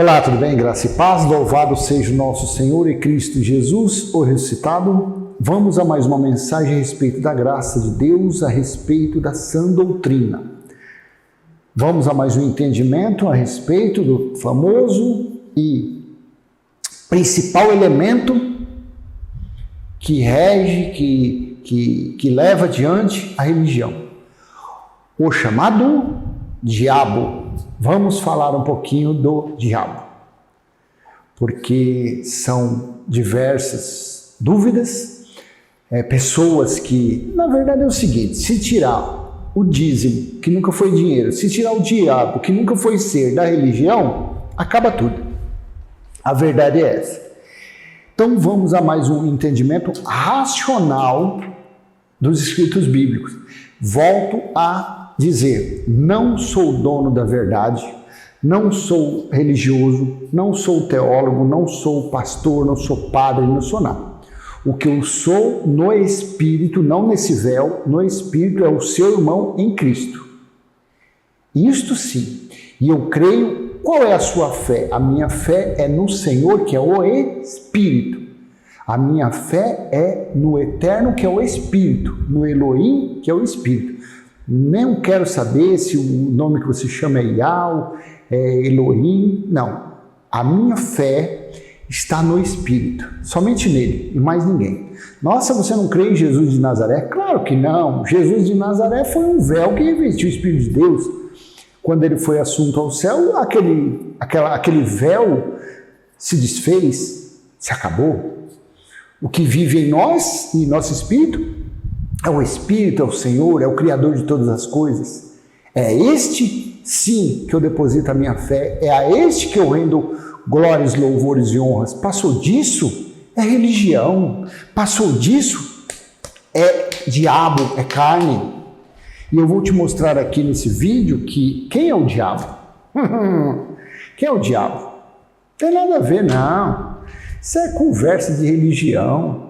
Olá, tudo bem? Graça e paz, louvado seja o nosso Senhor e Cristo Jesus, o ressuscitado. Vamos a mais uma mensagem a respeito da graça de Deus, a respeito da sã doutrina. Vamos a mais um entendimento a respeito do famoso e principal elemento que rege, que leva adiante a religião. O chamado diabo. Vamos falar um pouquinho do diabo, porque são diversas dúvidas, pessoas que, na verdade é o seguinte, se tirar o dízimo, que nunca foi dinheiro, se tirar o diabo, que nunca foi ser, da religião, acaba tudo. A verdade é essa. Então vamos a mais um entendimento racional dos escritos bíblicos. Volto a dizer, não sou dono da verdade, não sou religioso, não sou teólogo, não sou pastor, não sou padre, não sou nada. O que eu sou no Espírito, não nesse véu, no Espírito é o seu irmão em Cristo. Isto sim. E eu creio, qual é a sua fé? A minha fé é no Senhor, que é o Espírito. A minha fé é no Eterno, que é o Espírito, no Elohim, que é o Espírito. Não quero saber se o nome que você chama é Yahweh, é Elohim, não. A minha fé está no Espírito, somente nele e mais ninguém. Nossa, você não crê em Jesus de Nazaré? Claro que não. Jesus de Nazaré foi um véu que revestiu o Espírito de Deus. Quando ele foi assunto ao céu, aquele véu se desfez, se acabou. O que vive em nós, em nosso Espírito, é o Espírito, é o Senhor, é o Criador de todas as coisas. É este, sim, que eu deposito a minha fé, é a este que eu rendo glórias, louvores e honras. Passou disso, é religião. Passou disso, é diabo, é carne. E eu vou te mostrar aqui nesse vídeo que quem é o diabo? Quem é o diabo? Não tem nada a ver, não. Isso é conversa de religião.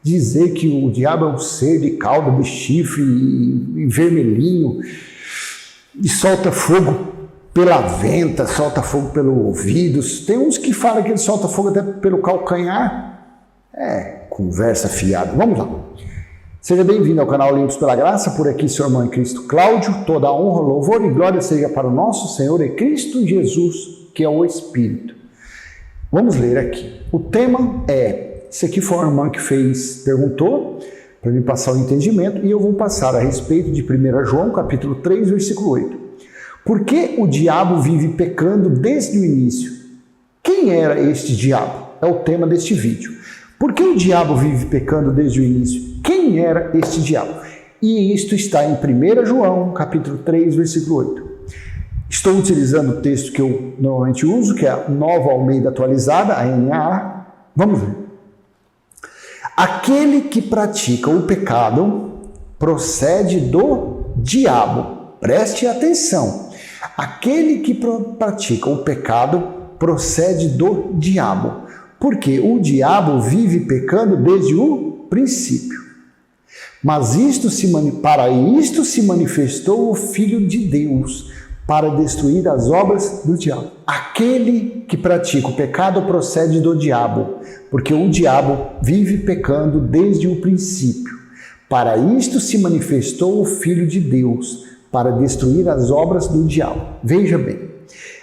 Dizer que o diabo é um ser de cauda, de chifre e vermelhinho e solta fogo pela venta, solta fogo pelos ouvidos. Tem uns que falam que ele solta fogo até pelo calcanhar. Conversa fiada. Vamos lá. Seja bem-vindo ao canal Limpos pela Graça. Por aqui, seu irmão em Cristo Cláudio. Toda a honra, louvor e glória seja para o nosso Senhor e Cristo Jesus, que é o Espírito. Vamos ler aqui. O tema é... Esse aqui foi uma irmã que perguntou para me passar o entendimento e eu vou passar a respeito de 1 João, capítulo 3, versículo 8. Por que o diabo vive pecando desde o início? Quem era este diabo? É o tema deste vídeo. Por que o diabo vive pecando desde o início? Quem era este diabo? E isto está em 1 João, capítulo 3, versículo 8. Estou utilizando o texto que eu normalmente uso, que é a Nova Almeida Atualizada, a NAA. Vamos ver. Aquele que pratica o pecado procede do diabo. Preste atenção. Aquele que pratica o pecado procede do diabo. Porque o diabo vive pecando desde o princípio. Mas para isto se manifestou o Filho de Deus, para destruir as obras do diabo. Aquele que pratica o pecado procede do diabo, porque o diabo vive pecando desde o princípio. Para isto se manifestou o Filho de Deus, para destruir as obras do diabo. Veja bem,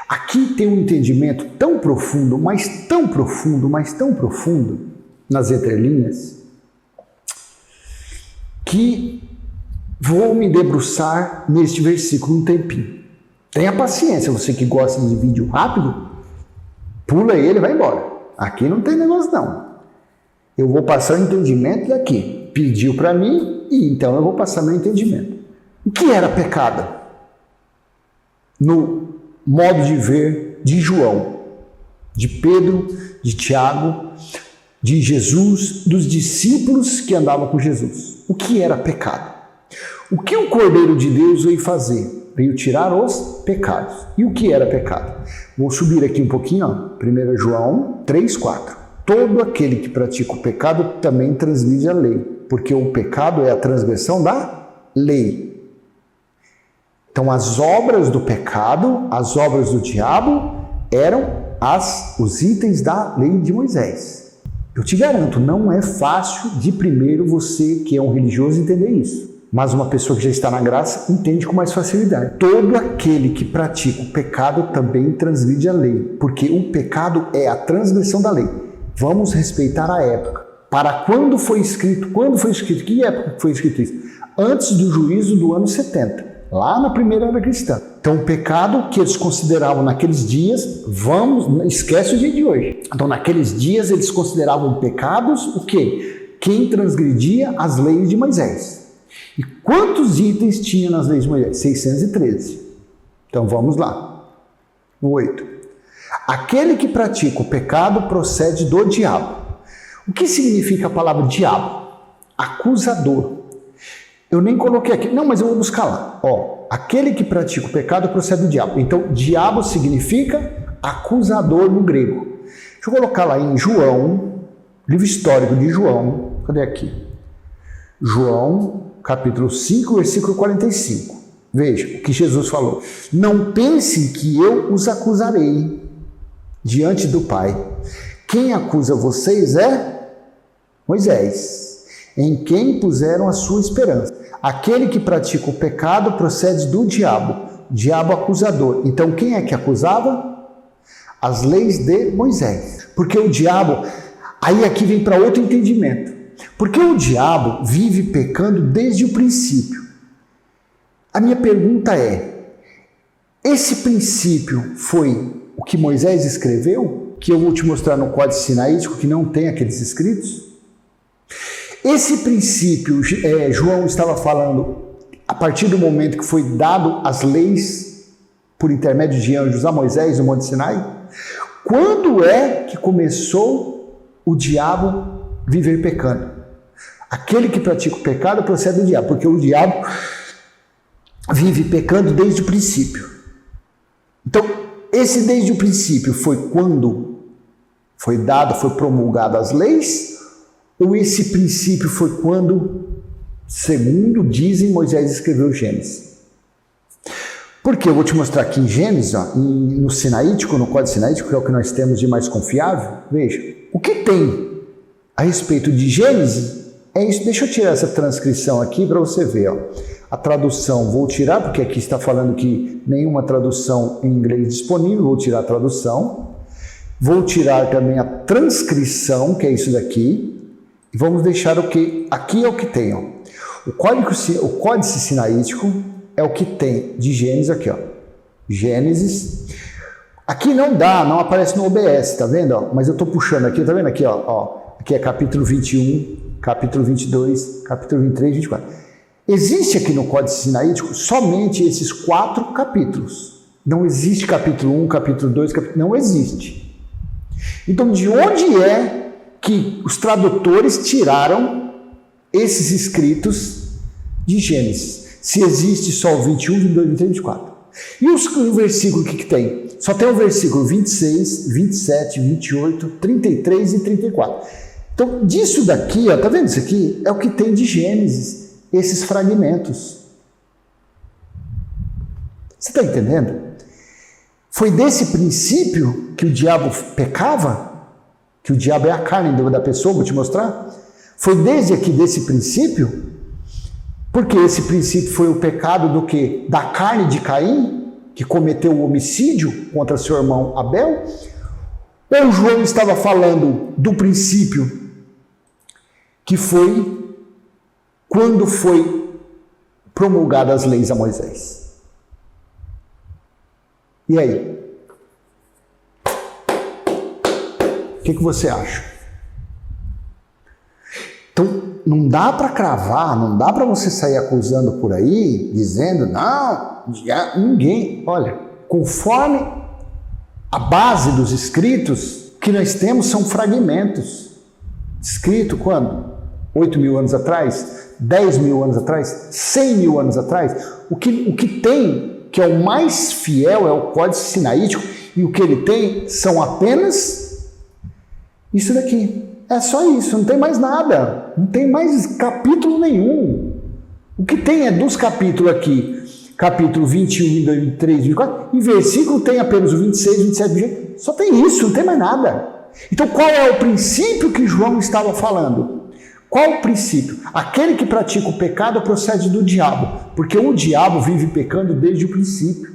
aqui tem um entendimento tão profundo, mas tão profundo, mas tão profundo, nas entrelinhas, que vou me debruçar neste versículo um tempinho. Tenha paciência, você que gosta de vídeo rápido, pula ele e vai embora. Aqui não tem negócio não. Eu vou passar o entendimento daqui. Pediu para mim e então eu vou passar meu entendimento. O que era pecado? No modo de ver de João, de Pedro, de Tiago, de Jesus, dos discípulos que andavam com Jesus. O que era pecado? O que o Cordeiro de Deus veio fazer? Veio tirar os pecados. E o que era pecado? Vou subir aqui um pouquinho, 1 João 3,4. Todo aquele que pratica o pecado também transgride a lei, porque o pecado é a transgressão da lei. Então as obras do pecado, as obras do diabo eram os itens da lei de Moisés. Eu te garanto, não é fácil de primeiro você, que é um religioso, entender isso. Mas uma pessoa que já está na graça entende com mais facilidade. Todo aquele que pratica o pecado também transgride a lei, porque o pecado é a transgressão da lei. Vamos respeitar a época. Para quando foi escrito? Quando foi escrito? Que época foi escrito isso? Antes do juízo do ano 70, lá na primeira era cristã. Então o pecado que eles consideravam naqueles dias, esquece o dia de hoje. Então naqueles dias eles consideravam pecados o quê? Quem transgredia as leis de Moisés. E quantos itens tinha nas leis de Moisés? 613. Então vamos lá. No 8. Aquele que pratica o pecado procede do diabo. O que significa a palavra diabo? Acusador. Eu nem coloquei aqui. Não, mas eu vou buscar lá. Aquele que pratica o pecado procede do diabo. Então, diabo significa acusador no grego. Deixa eu colocar lá em João, livro histórico de João. Cadê aqui? João, capítulo 5, versículo 45. Veja o que Jesus falou. Não pensem que eu os acusarei diante do Pai. Quem acusa vocês é Moisés, em quem puseram a sua esperança. Aquele que pratica o pecado procede do diabo acusador. Então quem é que acusava? As leis de Moisés. Porque o diabo, aí aqui vem para outro entendimento. Porque o diabo vive pecando desde o princípio. A minha pergunta é, esse princípio foi o que Moisés escreveu? Que eu vou te mostrar no Códice Sinaítico, que não tem aqueles escritos? Esse princípio, João estava falando a partir do momento que foi dado as leis por intermédio de anjos a Moisés no Monte Sinai? Quando é que começou o diabo viver pecando? Aquele que pratica o pecado procede do diabo, porque o diabo vive pecando desde o princípio. Então, esse desde o princípio foi quando foi promulgado as leis? Ou esse princípio foi quando, segundo dizem, Moisés escreveu Gênesis? Porque eu vou te mostrar aqui em Gênesis, no Sinaítico, no Códice Sinaítico, que é o que nós temos de mais confiável. Veja, o que tem a respeito de Gênesis é isso. Deixa eu tirar essa transcrição aqui para você ver. A tradução vou tirar, porque aqui está falando que nenhuma tradução em inglês disponível, vou tirar a tradução. Vou tirar também a transcrição, que é isso daqui. E vamos deixar o que? Aqui é o que tem. O Códice Sinaítico é o que tem de Gênesis aqui. Gênesis. Aqui não aparece no OBS, tá vendo? Mas eu estou puxando aqui, tá vendo aqui? Aqui é capítulo 21, capítulo 22, capítulo 23 e 24. Existe aqui no Códice Sinaítico somente esses 4 capítulos. Não existe capítulo 1, capítulo 2, não existe. Então, de onde é que os tradutores tiraram esses escritos de Gênesis? Se existe só o 21, 22, 23 e 24. E o versículo que tem? Só tem o versículo 26, 27, 28, 33 e 34. Então, disso daqui, tá vendo isso aqui? É o que tem de Gênesis, esses fragmentos. Você está entendendo? Foi desse princípio que o diabo pecava? Que o diabo é a carne da pessoa, vou te mostrar. Foi desde aqui desse princípio, porque esse princípio foi o pecado do quê? Da carne de Caim, que cometeu o homicídio contra seu irmão Abel? Ou João estava falando do princípio que foi quando foi promulgadas as leis a Moisés? E aí? O que você acha? Então, não dá para cravar, não dá para você sair acusando por aí, dizendo, não, ninguém. Olha, conforme a base dos escritos, o que nós temos são fragmentos. Escrito quando? 8.000 anos atrás? 10.000 anos atrás? 100.000 anos atrás? O que tem, que é o mais fiel, é o Códice Sinaítico, e o que ele tem são apenas isso daqui. É só isso, não tem mais nada. Não tem mais capítulo nenhum. O que tem é dos capítulos aqui. capítulo 21, 22, 23, 24, e versículo tem apenas o 26, 27, 28. Só tem isso, não tem mais nada. Então qual é o princípio que João estava falando? Qual o princípio? Aquele que pratica o pecado procede do diabo, porque o diabo vive pecando desde o princípio.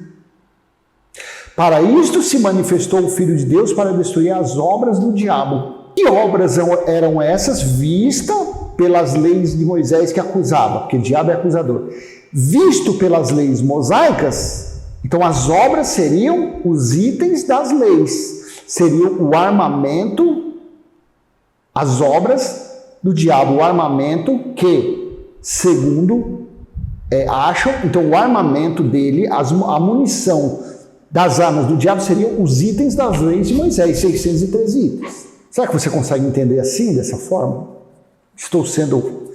Para isto se manifestou o Filho de Deus para destruir as obras do diabo. Que obras eram essas vistas pelas leis de Moisés que acusava? Porque o diabo é acusador. Visto pelas leis mosaicas, então as obras seriam os itens das leis. Seriam o armamento, as obras do diabo, o armamento que, segundo acham, então o armamento dele, a munição das armas do diabo seriam os itens das leis de Moisés, 613 itens. Será que você consegue entender assim, dessa forma? Estou sendo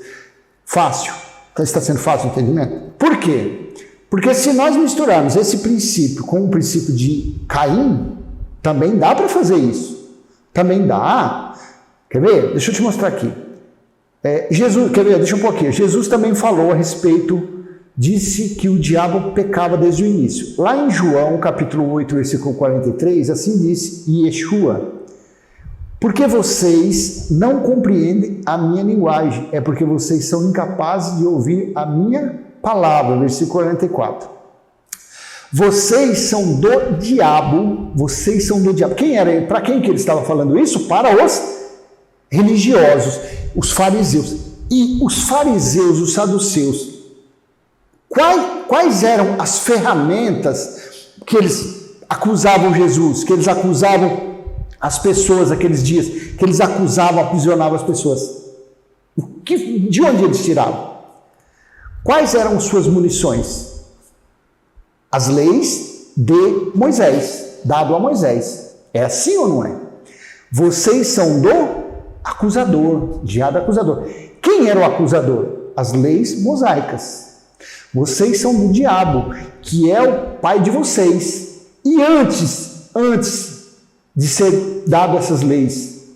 fácil? Está sendo fácil o entendimento? Por quê? Porque se nós misturarmos esse princípio com o princípio de Caim, também dá para fazer isso. Também dá. Quer ver? Deixa eu te mostrar aqui. Jesus, quer ver? Deixa um pouquinho. Jesus também falou a respeito, disse que o diabo pecava desde o início. Lá em João, capítulo 8, versículo 43, assim disse Yeshua: porque vocês não compreendem a minha linguagem, é porque vocês são incapazes de ouvir a minha palavra. Versículo 44. Vocês são do diabo, vocês são do diabo. Quem era ele? Para quem que ele estava falando isso? Para os religiosos, os fariseus. E os fariseus, os saduceus, quais eram as ferramentas que eles acusavam Jesus, que eles acusavam as pessoas aqueles dias, que eles acusavam, aprisionavam as pessoas? De onde eles tiravam? Quais eram suas munições? As leis de Moisés, dado a Moisés. É assim ou não é? Vocês são do acusador, diabo acusador. Quem era o acusador? As leis mosaicas. Vocês são do diabo, que é o pai de vocês. E antes de ser dado essas leis,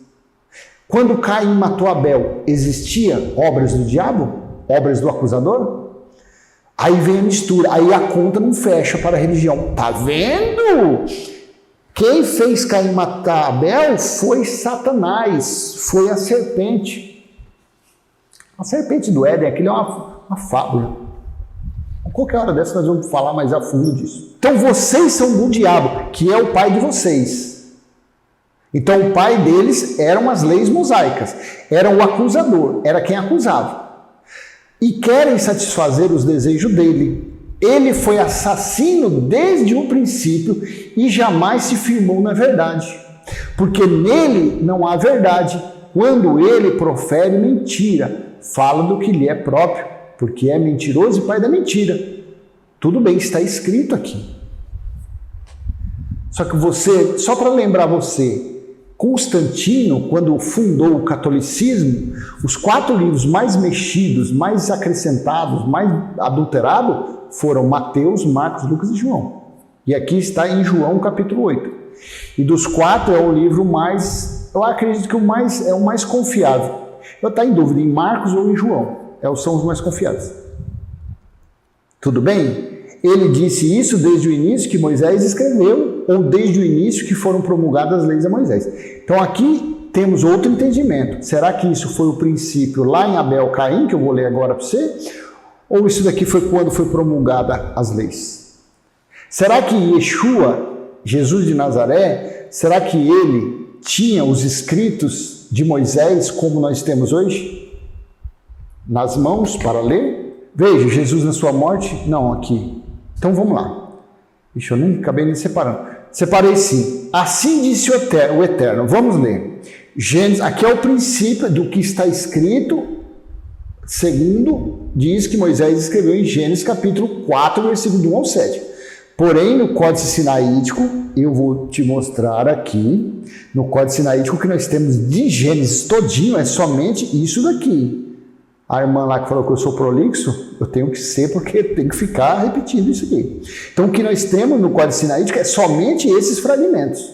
quando Caim matou Abel, existia obras do diabo? Obras do acusador? Aí vem a mistura, aí a conta não fecha para a religião. Tá vendo? Quem fez Caim matar Abel foi Satanás, foi a serpente. A serpente do Éden, aquilo é uma fábula. Qualquer hora dessa nós vamos falar mais a fundo disso. Então vocês são do diabo, que é o pai de vocês. Então o pai deles eram as leis mosaicas, era o acusador, era quem acusava. E querem satisfazer os desejos dele. Ele foi assassino desde o princípio e jamais se firmou na verdade, porque nele não há verdade. Quando ele profere mentira, fala do que lhe é próprio, porque é mentiroso e pai da mentira. Tudo bem, está escrito aqui. Só que você, só para lembrar você, Constantino, quando fundou o catolicismo, os 4 livros mais mexidos, mais acrescentados, mais adulterados, foram Mateus, Marcos, Lucas e João. E aqui está em João capítulo 8. E dos 4 é o livro mais, eu acredito que é o mais confiável. Eu estou em dúvida em Marcos ou em João. São os mais confiáveis. Tudo bem? Ele disse isso desde o início que Moisés escreveu, ou desde o início que foram promulgadas as leis de Moisés. Então aqui temos outro entendimento. Será que isso foi o princípio lá em Abel Caim, que eu vou ler agora para você? Ou isso daqui foi quando foi promulgada as leis? Será que Yeshua, Jesus de Nazaré, será que ele tinha os escritos de Moisés como nós temos hoje? Nas mãos para ler? Veja, Jesus na sua morte? Não, aqui. Então vamos lá. Deixa eu nem acabei nem separando. Separei sim. Assim disse o Eterno. Vamos ler. Gênesis, aqui é o princípio do que está escrito, segundo diz que Moisés escreveu em Gênesis capítulo 4, versículo 1 ao 7. Porém, no Códice Sinaítico, eu vou te mostrar aqui, no Códice Sinaítico que nós temos de Gênesis todinho, é somente isso daqui. A irmã lá que falou que eu sou prolixo, eu tenho que ser porque tem que ficar repetindo isso aqui. Então o que nós temos no Códice Sinaítico é somente esses fragmentos,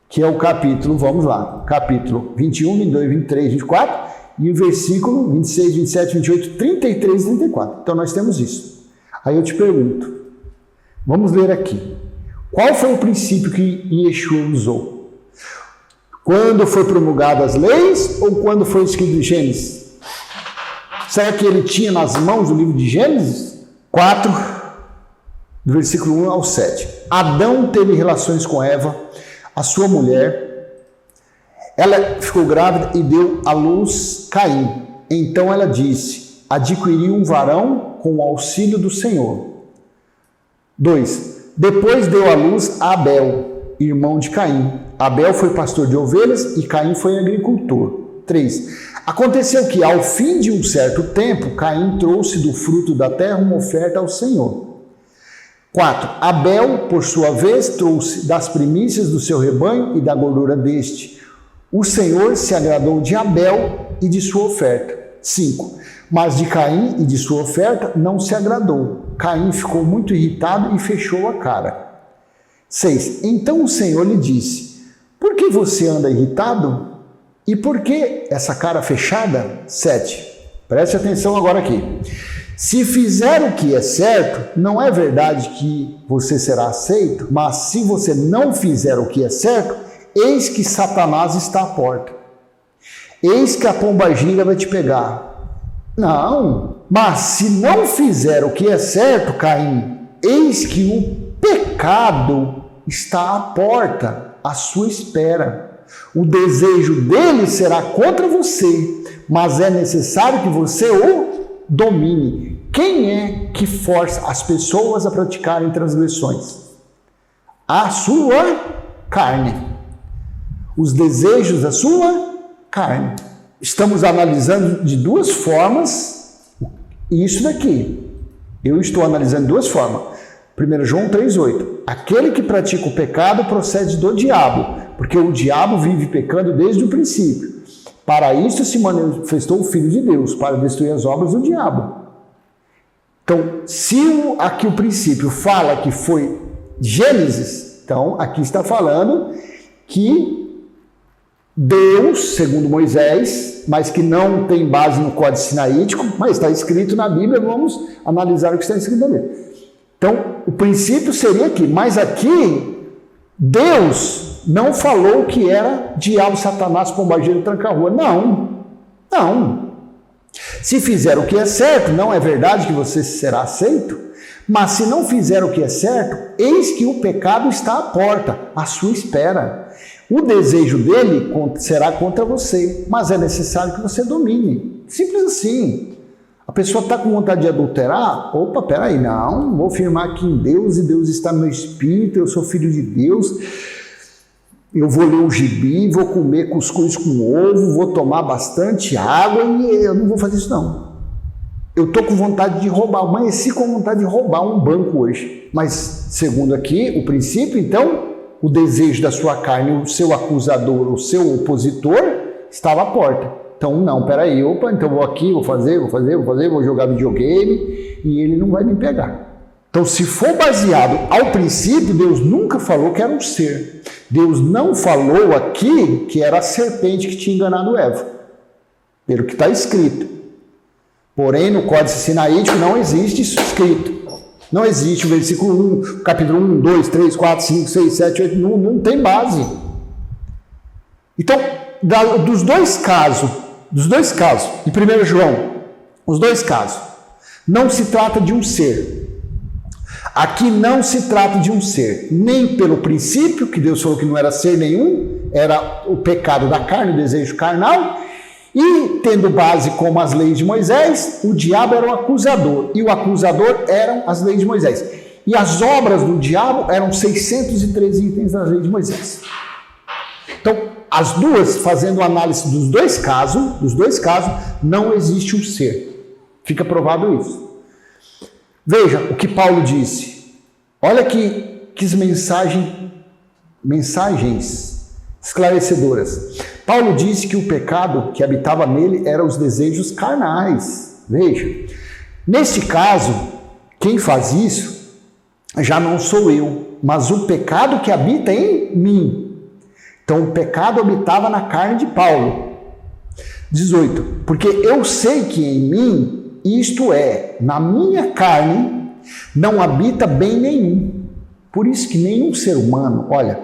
que é o capítulo, vamos lá, capítulo 21, 22, 23, 24 e o versículo 26, 27, 28, 33 e 34. Então nós temos isso. Aí eu te pergunto, Vamos ler aqui. Qual foi o princípio que Yeshua usou? Quando foi promulgado as leis ou quando foi escrito em Gênesis? Será que ele tinha nas mãos o livro de Gênesis? 4, do versículo 1 ao 7. Adão teve relações com Eva, a sua mulher. Ela ficou grávida e deu à luz Caim. Então ela disse: adquiri um varão com o auxílio do Senhor. 2. Depois deu à luz a Abel, irmão de Caim. Abel foi pastor de ovelhas e Caim foi agricultor. 3. Aconteceu que, ao fim de um certo tempo, Caim trouxe do fruto da terra uma oferta ao Senhor. 4. Abel, por sua vez, trouxe das primícias do seu rebanho e da gordura deste. O Senhor se agradou de Abel e de sua oferta. 5. Mas de Caim e de sua oferta não se agradou. Caim ficou muito irritado e fechou a cara. 6. Então o Senhor lhe disse: por que você anda irritado? E por que essa cara fechada? 7. Preste atenção agora aqui. Se fizer o que é certo, não é verdade que você será aceito, mas se você não fizer o que é certo, eis que Satanás está à porta. Eis que a pombagira vai te pegar. Não, mas se não fizer o que é certo, Caim, eis que o pecado está à porta, à sua espera. O desejo dele será contra você, mas é necessário que você o domine. Quem é que força as pessoas a praticarem transgressões? A sua carne. Os desejos da sua carne. Estamos analisando de duas formas isso daqui. Eu estou analisando de duas formas. 1 João 3,8. Aquele que pratica o pecado procede do diabo, porque o diabo vive pecando desde o princípio. Para isso se manifestou o Filho de Deus, para destruir as obras do diabo. Então, se aqui o princípio fala que foi Gênesis, então aqui está falando que Deus, segundo Moisés, mas que não tem base no Código Sinaítico, mas está escrito na Bíblia, vamos analisar o que está escrito ali. Então, o princípio seria aqui, mas aqui Deus não falou que era diabo, Satanás, pombagira e tranca-rua. Não. Se fizer o que é certo, não é verdade que você será aceito? Mas se não fizer o que é certo, eis que o pecado está à porta, à sua espera. O desejo dele será contra você, mas é necessário que você domine. Simples assim. A pessoa está com vontade de adulterar? Opa, peraí, não, vou firmar aqui em Deus e Deus está no meu espírito, eu sou filho de Deus, eu vou ler um gibi, vou comer cuscuz com ovo, vou tomar bastante água e eu não vou fazer isso não. Eu estou com vontade de roubar, amanheci com vontade de roubar um banco hoje. Mas, segundo aqui, o princípio, então, o desejo da sua carne, o seu acusador, o seu opositor, estava à porta. Então, não, peraí, opa, então vou aqui, vou fazer, vou jogar videogame e ele não vai me pegar. Então, se for baseado ao princípio, Deus nunca falou que era um ser. Deus não falou aqui que era a serpente que tinha enganado Eva, pelo que está escrito. Porém, no Código Sinaítico não existe isso escrito. Não existe o versículo 1, capítulo 1, 2, 3, 4, 5, 6, 7, 8, não tem base. Então, dos dois casos, em 1 João, os dois casos, não se trata de um ser. Aqui não se trata de um ser, nem pelo princípio, que Deus falou que não era ser nenhum, era o pecado da carne, o desejo carnal, e tendo base como as leis de Moisés, o diabo era o acusador, e o acusador eram as leis de Moisés. E as obras do diabo eram 613 itens das leis de Moisés. Então, as duas, fazendo análise dos dois casos, não existe um ser. Fica provado isso. Veja o que Paulo disse. Olha que mensagens esclarecedoras. Paulo disse que o pecado que habitava nele eram os desejos carnais. Veja, neste caso, quem faz isso já não sou eu, mas o pecado que habita em mim. Então, o pecado habitava na carne de Paulo. 18. Porque eu sei que em mim, isto é, na minha carne, não habita bem nenhum. Por isso que nenhum ser humano, olha,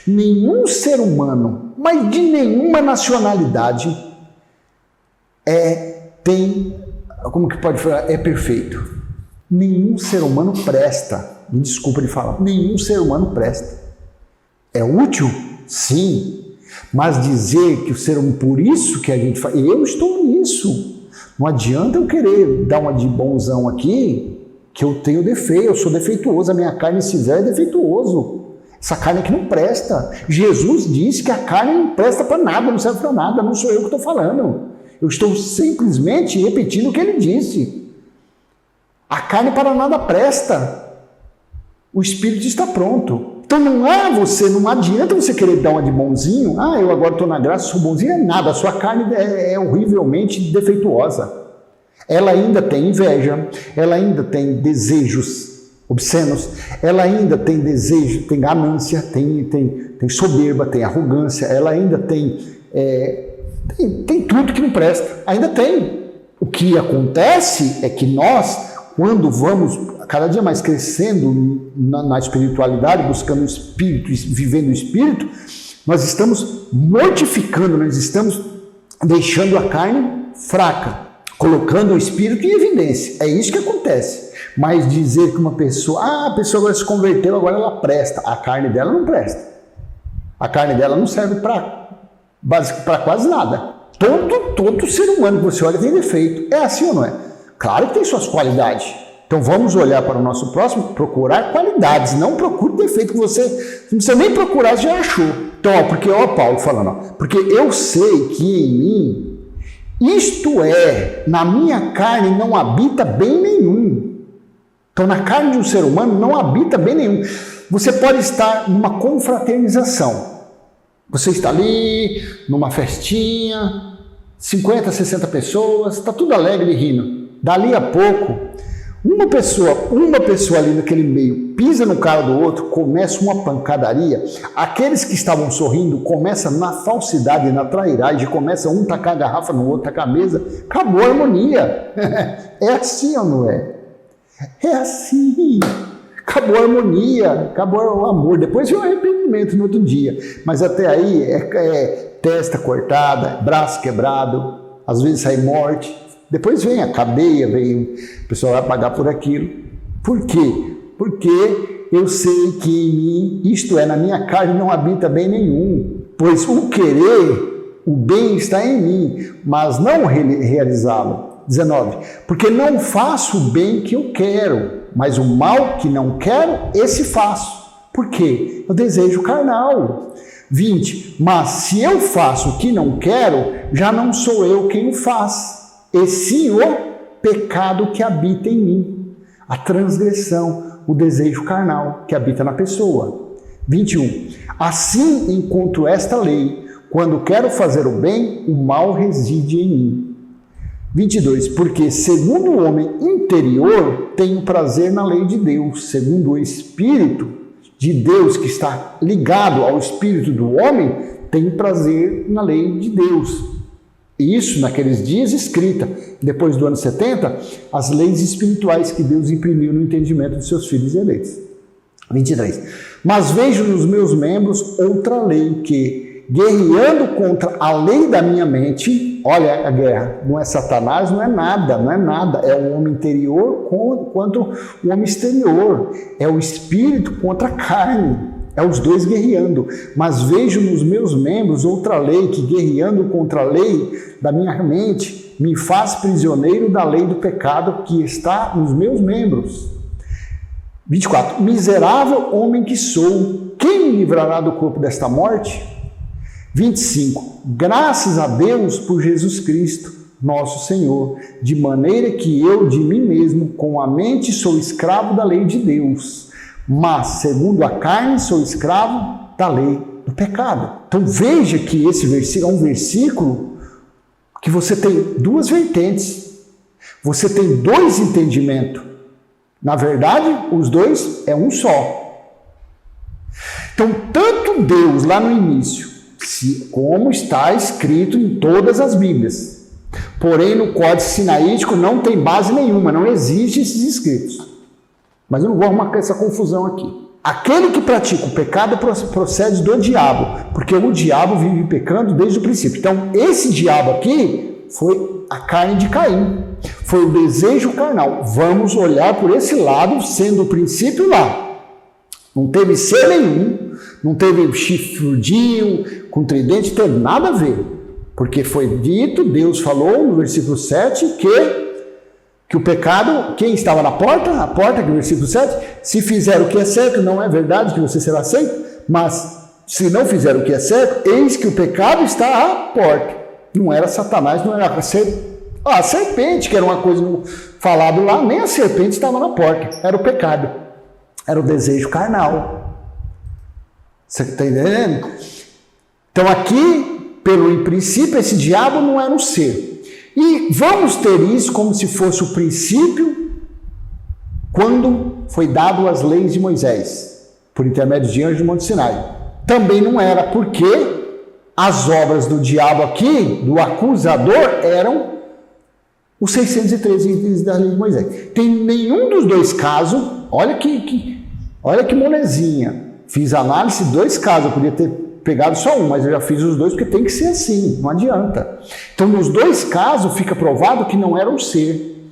nenhum ser humano, mas de nenhuma nacionalidade, como que pode falar? É perfeito. Nenhum ser humano presta. Me desculpa de falar. Nenhum ser humano presta. É útil? Sim. Mas dizer que o ser humano, por isso que a gente faz, eu estou nisso. Não adianta eu querer dar uma de bonzão aqui, que eu tenho defeito, eu sou defeituoso, a minha carne se fizer é defeituoso. Essa carne aqui não presta. Jesus disse que a carne não presta para nada, não serve para nada, não sou eu que estou falando. Eu estou simplesmente repetindo o que ele disse. A carne para nada presta. O espírito está pronto. Então não adianta você querer dar uma de bonzinho. Eu agora estou na graça, sou bonzinho. É nada, a sua carne é horrivelmente defeituosa. Ela ainda tem inveja, ela ainda tem desejos obscenos, ela ainda tem desejo, tem ganância, tem soberba, tem arrogância, ela ainda tem tudo que não presta. Ainda tem. O que acontece é que nós, quando vamos cada dia mais crescendo na espiritualidade, buscando o espírito, vivendo o espírito, nós estamos mortificando, nós estamos deixando a carne fraca, colocando o espírito em evidência. É isso que acontece. Mas dizer que uma pessoa, a pessoa agora se converteu, agora ela presta. A carne dela não presta. A carne dela não serve para quase nada. Todo ser humano que você olha tem defeito. É assim ou não é? Claro que tem suas qualidades. Então vamos olhar para o nosso próximo, procurar qualidades, não procure defeito que você não precisa nem procurar, já achou. Então, porque Paulo falando, porque eu sei que em mim, isto é, na minha carne não habita bem nenhum. Então na carne de um ser humano não habita bem nenhum. Você pode estar numa confraternização. Você está ali, numa festinha, 50, 60 pessoas, está tudo alegre e rindo. Dali a pouco, uma pessoa ali naquele meio pisa no cara do outro, começa uma pancadaria. Aqueles que estavam sorrindo começam na falsidade e na trairagem, começa um tacar a garrafa no outro, tacar a mesa. Acabou a harmonia. É assim ou não é? É assim. Acabou a harmonia, acabou o amor. Depois vem o arrependimento no outro dia. Mas até aí é testa cortada, braço quebrado, às vezes sai morte. Depois vem a cadeia, o pessoal vai pagar por aquilo. Por quê? Porque eu sei que em mim, isto é, na minha carne não habita bem nenhum. Pois o querer, o bem está em mim, mas não realizá-lo. 19. Porque não faço o bem que eu quero, mas o mal que não quero, esse faço. Por quê? Eu desejo carnal. 20. Mas se eu faço o que não quero, já não sou eu quem o faz, e sim o pecado que habita em mim, a transgressão, o desejo carnal que habita na pessoa. 21. Assim encontro esta lei, quando quero fazer o bem, o mal reside em mim. 22. Porque segundo o homem interior, tenho prazer na lei de Deus, segundo o Espírito de Deus que está ligado ao Espírito do homem, tenho prazer na lei de Deus. Isso, naqueles dias, escrita, depois do ano 70, as leis espirituais que Deus imprimiu no entendimento de seus filhos eleitos. 23. Mas vejo nos meus membros outra lei que, guerreando contra a lei da minha mente, olha a guerra, não é Satanás, não é nada, é o homem interior contra o homem exterior, é o espírito contra a carne. É os dois guerreando, mas vejo nos meus membros outra lei que, guerreando contra a lei da minha mente, me faz prisioneiro da lei do pecado que está nos meus membros. 24. Miserável homem que sou, quem me livrará do corpo desta morte? 25. Graças a Deus por Jesus Cristo, nosso Senhor, de maneira que eu de mim mesmo, com a mente, sou escravo da lei de Deus, mas, segundo a carne, sou escravo da lei do pecado. Então veja que esse versículo é um versículo que você tem duas vertentes. Você tem dois entendimentos. Na verdade, os dois é um só. Então, tanto Deus lá no início, como está escrito em todas as Bíblias. Porém, no Código Sinaítico não tem base nenhuma, não existe esses escritos. Mas eu não vou arrumar essa confusão aqui. aquele que pratica o pecado procede do diabo, porque o diabo vive pecando desde o princípio. Então, esse diabo aqui foi a carne de Caim, foi o desejo carnal. Vamos olhar por esse lado, sendo o princípio lá. Não teve ser nenhum, não teve chifrudinho, com tridente, teve nada a ver. Porque foi dito, Deus falou no versículo 7, que o pecado, quem estava na porta? A porta, que é o versículo 7, se fizer o que é certo, não é verdade que você será aceito, mas se não fizer o que é certo, eis que o pecado está à porta. Não era Satanás, não era a serpente, que era uma coisa falado lá, nem a serpente estava na porta, era o pecado, era o desejo carnal. Você está entendendo? Então aqui, em princípio, esse diabo não era um ser. E vamos ter isso como se fosse o princípio quando foi dado as leis de Moisés, por intermédio de anjos do Monte Sinai. Também não era, porque as obras do diabo aqui, do acusador, eram os 613 itens da lei de Moisés. Tem nenhum dos dois casos, olha que molezinha. Fiz análise de 2 casos, eu podia ter pegado só um, mas eu já fiz os 2 porque tem que ser assim, não adianta. Então, nos 2 casos, fica provado que não era um ser.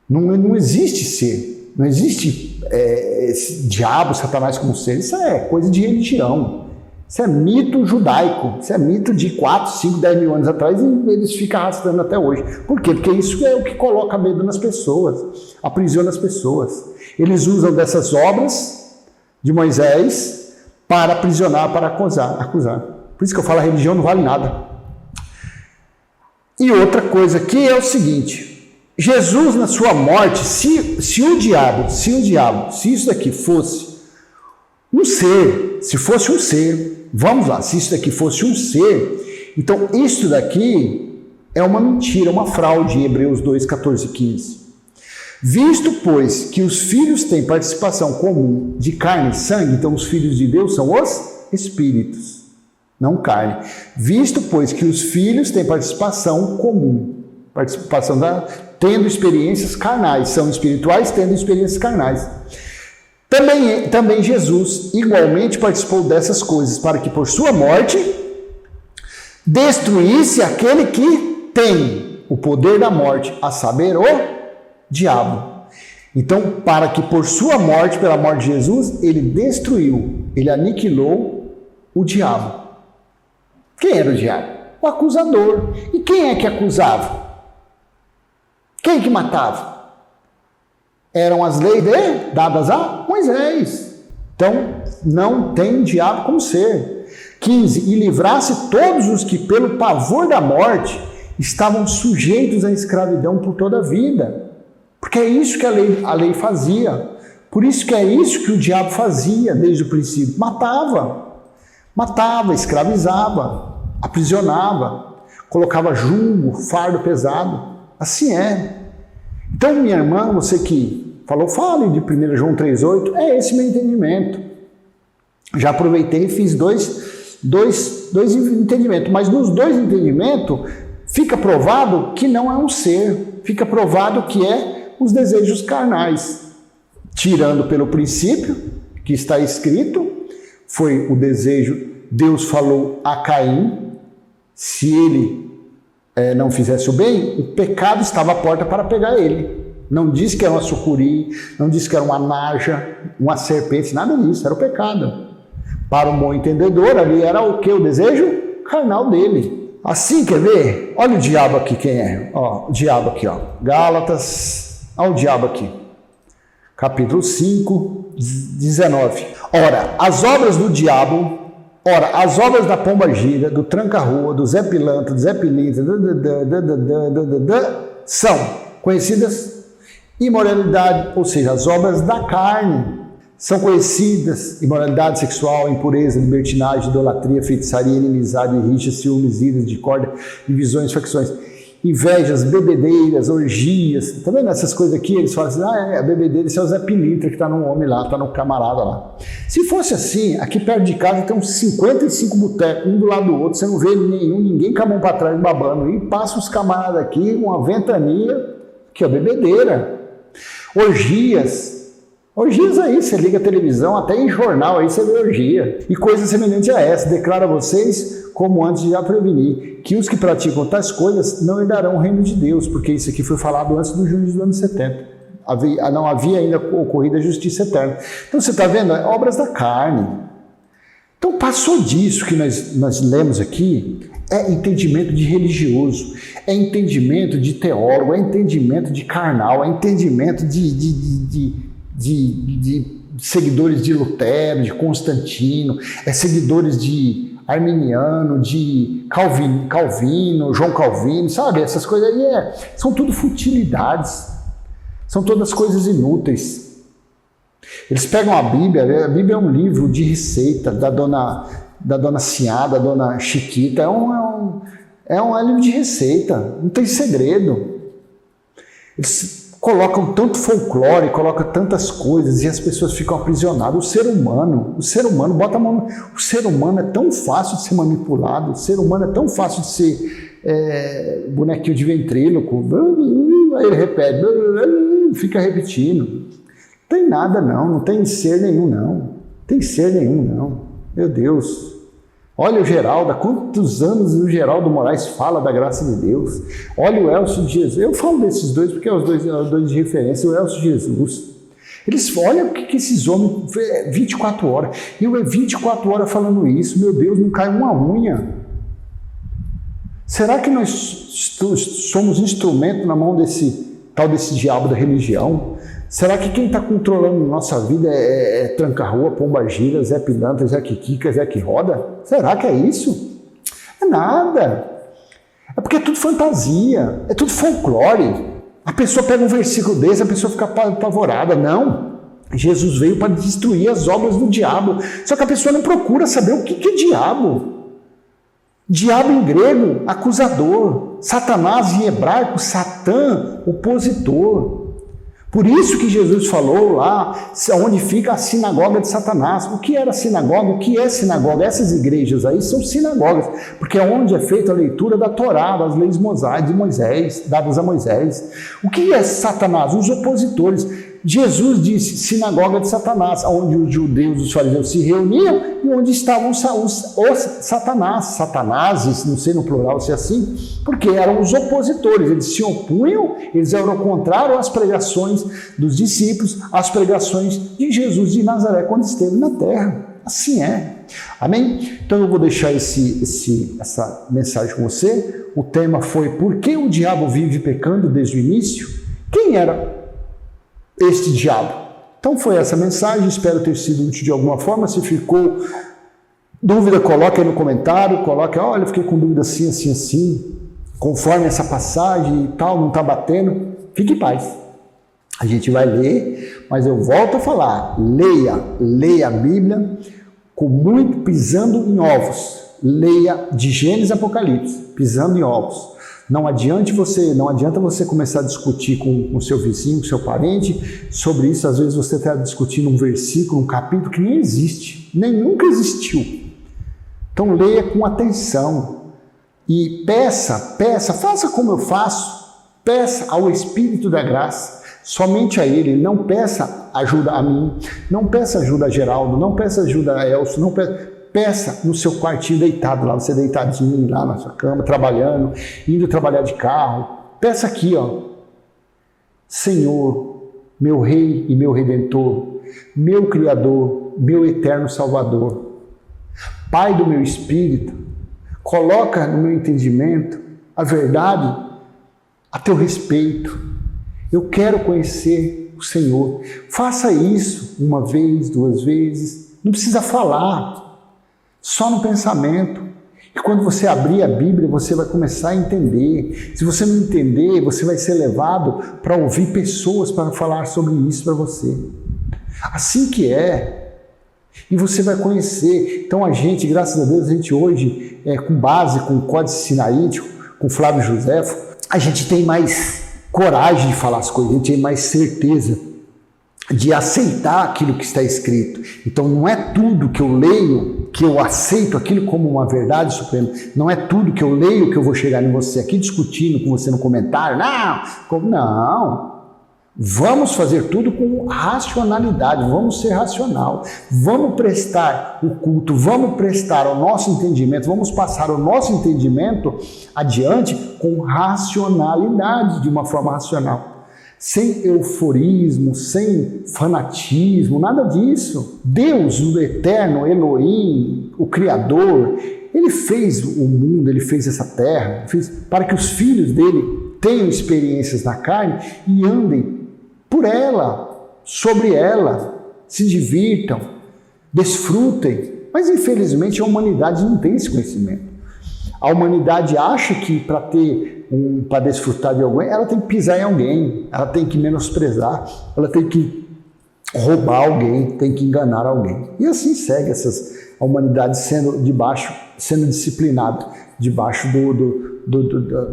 Não existe ser. Não existe esse diabo, Satanás como ser. Isso é coisa de religião. Isso é mito judaico. Isso é mito de 4, 5, 10 mil anos atrás e eles ficam arrastando até hoje. Por quê? Porque isso é o que coloca medo nas pessoas, aprisiona as pessoas. Eles usam dessas obras de Moisés para aprisionar, para acusar. Por isso que eu falo, a religião não vale nada. E outra coisa aqui é o seguinte, Jesus na sua morte, se isso daqui fosse um ser, se fosse um ser, vamos lá, se isso daqui fosse um ser, então isso daqui é uma mentira, uma fraude em Hebreus 2, 14 e 15. Visto, pois, que os filhos têm participação comum de carne e sangue, então os filhos de Deus são os espíritos, não carne. Visto, pois, que os filhos têm participação comum, tendo experiências carnais, são espirituais tendo experiências carnais. Também Jesus igualmente participou dessas coisas, para que por sua morte destruísse aquele que tem o poder da morte, a saber, o diabo. Então, para que por sua morte, pela morte de Jesus, ele destruiu, ele aniquilou o diabo. Quem era o diabo? O acusador. E quem é que acusava? Quem que matava? Eram as leis dadas a Moisés. Então, não tem diabo como ser. 15. E livrasse todos os que, pelo pavor da morte, estavam sujeitos à escravidão por toda a vida. Porque é isso que a lei fazia. Por isso que é isso que o diabo fazia desde o princípio. Matava, escravizava, aprisionava, colocava jugo, fardo pesado. Assim é. Então, minha irmã, você que fale de 1 João 3,8, é esse meu entendimento. Já aproveitei e fiz dois entendimentos. Mas nos 2 entendimentos, fica provado que não é um ser. Fica provado que é os desejos carnais, tirando pelo princípio, que está escrito, foi o desejo, Deus falou a Caim, se ele não fizesse o bem, o pecado estava à porta para pegar ele. Não disse que era uma sucuri, não disse que era uma naja, uma serpente, nada disso, era o pecado. Para o bom entendedor, ali era o que? O desejo carnal dele. Assim, quer ver? Olha o diabo aqui, quem é? Ó, o diabo aqui, ó. Gálatas. Olha o diabo aqui, capítulo 5, 19. Ora, as obras do diabo, as obras da pomba gira, do tranca-rua, do Zé Pilantra, do Zé Pilintra, são conhecidas imoralidade, ou seja, as obras da carne, são conhecidas imoralidade sexual, impureza, libertinagem, idolatria, feitiçaria, inimizade, rixa, ciúmes, iras, discórdia, divisões, facções, invejas, bebedeiras, orgias. Tá vendo essas coisas aqui? Eles falam assim, a bebedeira, esse é o Zé Pilintra que está no homem lá, está no camarada lá. Se fosse assim, aqui perto de casa tem uns 55 botecos, um do lado do outro, você não vê ninguém com a mão para trás babando, e passa os camaradas aqui, uma ventania, que é a bebedeira. Orgias, Orgias aí, você liga a televisão, até em jornal aí você vê orgia. E coisa semelhante a essa, declara a vocês, como antes de já prevenir, que os que praticam tais coisas não herdarão o reino de Deus, porque isso aqui foi falado antes do juízo do ano 70. Não havia ainda ocorrido a justiça eterna. Então você está vendo, obras da carne. Então passou disso que nós lemos aqui, é entendimento de religioso, é entendimento de teólogo, é entendimento de carnal, é entendimento de seguidores de Lutero, de Constantino, é seguidores de Arminiano, de Calvino, João Calvino, sabe? Essas coisas aí são tudo futilidades, são todas coisas inúteis. Eles pegam a Bíblia é um livro de receita da dona Sinhá, da dona Chiquita, é um livro de receita, não tem segredo. Eles colocam tanto folclore, colocam tantas coisas e as pessoas ficam aprisionadas. O ser humano, bota a mão. O ser humano é tão fácil de ser manipulado, o ser humano é tão fácil de ser bonequinho de ventríloco. Aí ele repete, fica repetindo. Não tem nada não tem ser nenhum não. Tem ser nenhum não. Meu Deus. Olha o Geraldo, há quantos anos o Geraldo Moraes fala da graça de Deus. Olha o Elcio de Jesus. Eu falo desses dois porque são os dois de referência. O Elcio de Jesus. Eles olham o que esses homens... 24 horas. Eu 24 horas falando isso. Meu Deus, não cai uma unha. Será que nós somos instrumento na mão desse diabo da religião? Será que quem está controlando nossa vida é Tranca-Rua, Pombagira, Zé Pilantra, Zé Quiquica, Zé Que Roda? Será que é isso? É nada. É porque é tudo fantasia, é tudo folclore. A pessoa pega um versículo desse, a pessoa fica apavorada. Não. Jesus veio para destruir as obras do diabo. Só que a pessoa não procura saber o que é diabo. Diabo em grego, acusador. Satanás em hebraico, Satã, opositor. Por isso que Jesus falou lá, onde fica a sinagoga de Satanás. O que era sinagoga? O que é sinagoga? Essas igrejas aí são sinagogas, porque é onde é feita a leitura da Torá, das leis mosaicas de Moisés, dadas a Moisés. O que é Satanás? Os opositores. Jesus disse sinagoga de Satanás, onde os judeus, os fariseus se reuniam e onde estavam os satanases, não sei no plural se é assim, porque eram os opositores, eles se opunham, eles eram contrários às pregações dos discípulos, às pregações de Jesus de Nazaré quando esteve na terra. Assim é. Amém? Então eu vou deixar essa mensagem com você. O tema foi: por que o diabo vive pecando desde o início? Quem era este diabo? Então foi essa mensagem, espero ter sido útil de alguma forma. Se ficou dúvida, coloque aí no comentário, coloque, olha, eu fiquei com dúvida assim, assim, assim, conforme essa passagem e tal, não está batendo, fique em paz. A gente vai ler, mas eu volto a falar, leia a Bíblia com muito pisando em ovos. Leia de Gênesis a Apocalipse, pisando em ovos. Não adianta você começar a discutir com o seu vizinho, com o seu parente sobre isso. Às vezes você está discutindo um versículo, um capítulo que nem existe, nem nunca existiu. Então leia com atenção e peça, faça como eu faço, peça ao Espírito da Graça, somente a Ele. Não peça ajuda a mim, não peça ajuda a Geraldo, não peça ajuda a Elcio, não peça no seu quartinho deitado lá, você deitadinho lá na sua cama, trabalhando, indo trabalhar de carro. Peça aqui, ó. Senhor, meu Rei e meu Redentor, meu Criador, meu eterno Salvador, Pai do meu espírito, coloca no meu entendimento a verdade a teu respeito. Eu quero conhecer o Senhor. Faça isso uma vez, 2 vezes. Não precisa falar. Só no pensamento. E quando você abrir a Bíblia, você vai começar a entender. Se você não entender, você vai ser levado para ouvir pessoas para falar sobre isso para você. Assim que é. E você vai conhecer. Então a gente, graças a Deus, a gente hoje, com base com o Códice Sinaítico, com Flávio Joséfo, a gente tem mais coragem de falar as coisas, a gente tem mais certeza de aceitar aquilo que está escrito. Então não é tudo que eu leio que eu aceito aquilo como uma verdade suprema. Não é tudo que eu leio que eu vou chegar em você aqui discutindo com você no comentário. Não. Vamos fazer tudo com racionalidade, vamos ser racional, vamos prestar o culto, vamos prestar o nosso entendimento, vamos passar o nosso entendimento adiante com racionalidade, de uma forma racional. Sem euforismo, sem fanatismo, nada disso. Deus, o eterno, Elohim, o Criador, Ele fez o mundo, Ele fez essa terra, fez para que os filhos dele tenham experiências na carne e andem por ela, sobre ela, se divirtam, desfrutem. Mas infelizmente a humanidade não tem esse conhecimento. A humanidade acha que para desfrutar de alguém, ela tem que pisar em alguém, ela tem que menosprezar, ela tem que roubar alguém, tem que enganar alguém. E assim segue a humanidade sendo disciplinada debaixo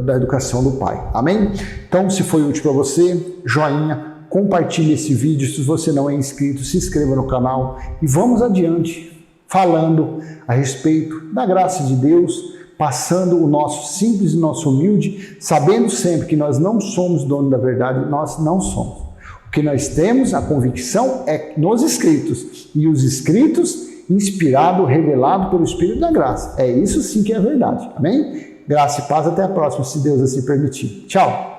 da educação do Pai. Amém? Então, se foi útil para você, joinha, compartilhe esse vídeo. Se você não é inscrito, se inscreva no canal e vamos adiante falando a respeito da graça de Deus, passando o nosso simples e nosso humilde, sabendo sempre que nós não somos dono da verdade, nós não somos. O que nós temos, a convicção, é nos escritos, e os escritos inspirado, revelado pelo Espírito da graça. É isso sim que é a verdade. Amém? Graça e paz, até a próxima, se Deus assim permitir. Tchau!